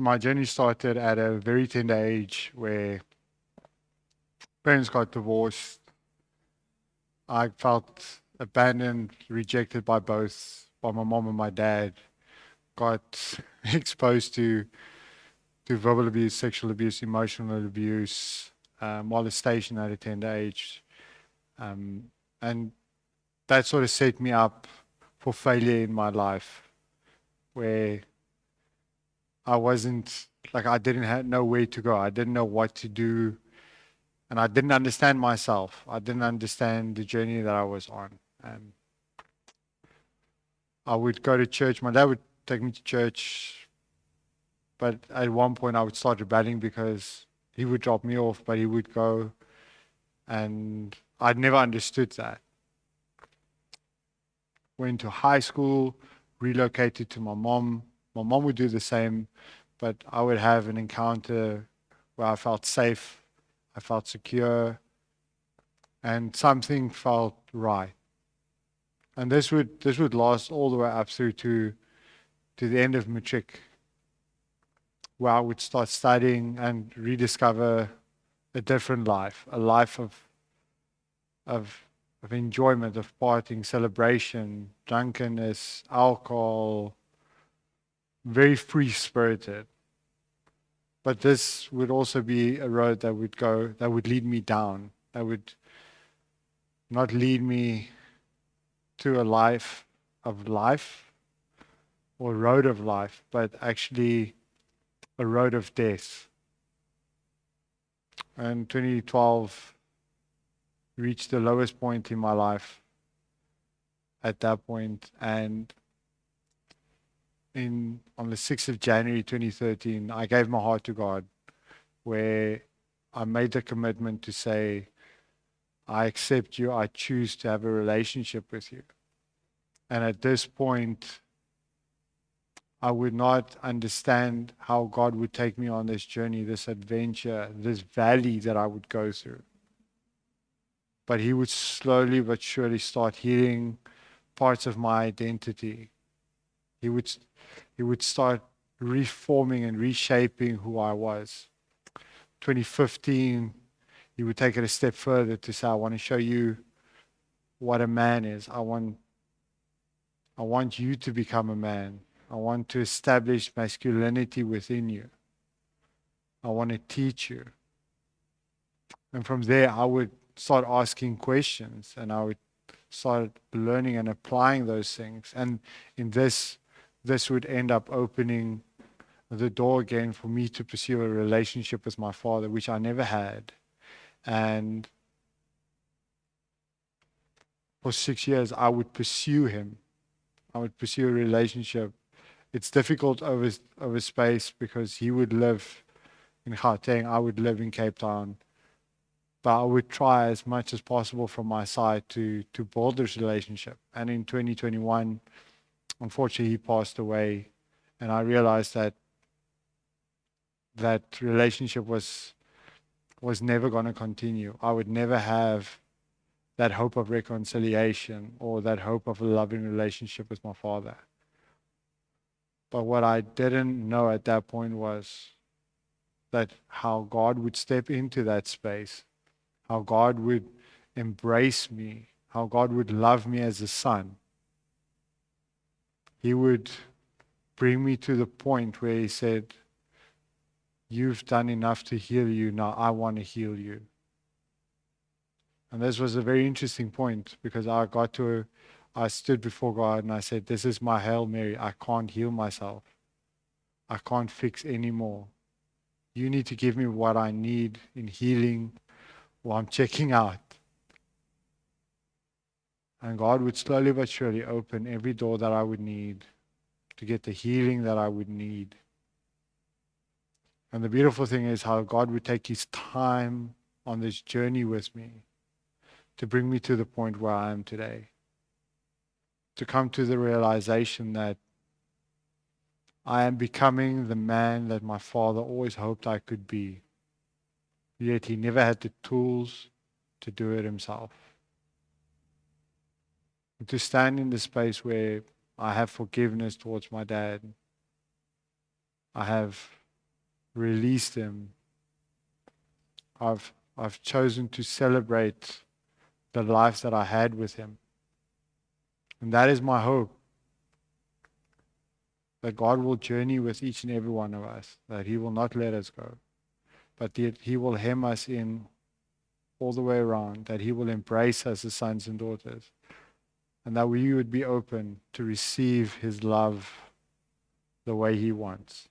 my journey started at a very tender age where parents got divorced. I felt abandoned, rejected by both, by my mom and my dad. Got exposed to verbal abuse, sexual abuse, emotional abuse, molestation at a tender age. And that sort of set me up for failure in my life, where I wasn't, like, I didn't know where to go. I didn't know what to do. And I didn't understand myself. I didn't understand the journey that I was on. I would go to church. My dad would take me to church, but at one point I would start rebelling because he would drop me off, but he would go, and I'd never understood that. Went to high school, relocated to my mom. My mom would do the same, but I would have an encounter where I felt safe, I felt secure, and something felt right. And this would last all the way up through to the end of matric, where I would start studying and rediscover a different life, a life of enjoyment, of partying, celebration, drunkenness, alcohol, very free spirited. But this would also be a road that would lead me down, that would not lead me to a life or road of life, but actually a road of death. And 2012 reached the lowest point in my life at that point. And on the 6th of January 2013, I gave my heart to God, where I made the commitment to say, I accept you, I choose to have a relationship with you. And at this point, I would not understand how God would take me on this journey, this adventure, this valley that I would go through. But He would slowly but surely start healing parts of my identity. He would start reforming and reshaping who I was. 2015, He would take it a step further to say, I want to show you what a man is. I want you to become a man. I want to establish masculinity within you. I want to teach you. And from there, I would start asking questions, and I would start learning and applying those things. And in this would end up opening the door again for me to pursue a relationship with my father, which I never had. And for 6 years, I would pursue him. I would pursue a relationship. It's difficult over space because he would live in Gauteng, I would live in Cape Town. But I would try as much as possible from my side to build this relationship. And in 2021, unfortunately, he passed away. And I realized that relationship was never going to continue. I would never have that hope of reconciliation or that hope of a loving relationship with my father. But what I didn't know at that point was that how God would step into that space, how God would embrace me, how God would love me as a son. He would bring me to the point where He said, you've done enough to heal you, now I want to heal you. And this was a very interesting point because I stood before God and I said, this is my Hail Mary. I can't heal myself. I can't fix anymore. You need to give me what I need in healing or I'm checking out. And God would slowly but surely open every door that I would need to get the healing that I would need. And the beautiful thing is how God would take His time on this journey with me to bring me to the point where I am today. To come to the realization that I am becoming the man that my father always hoped I could be. Yet he never had the tools to do it himself. And to stand in the space where I have forgiveness towards my dad. I have released him. I've chosen to celebrate the life that I had with him. And that is my hope. That God will journey with each and every one of us. That He will not let us go. But that He will hem us in all the way around. That He will embrace us as sons and daughters. And that we would be open to receive His love the way He wants.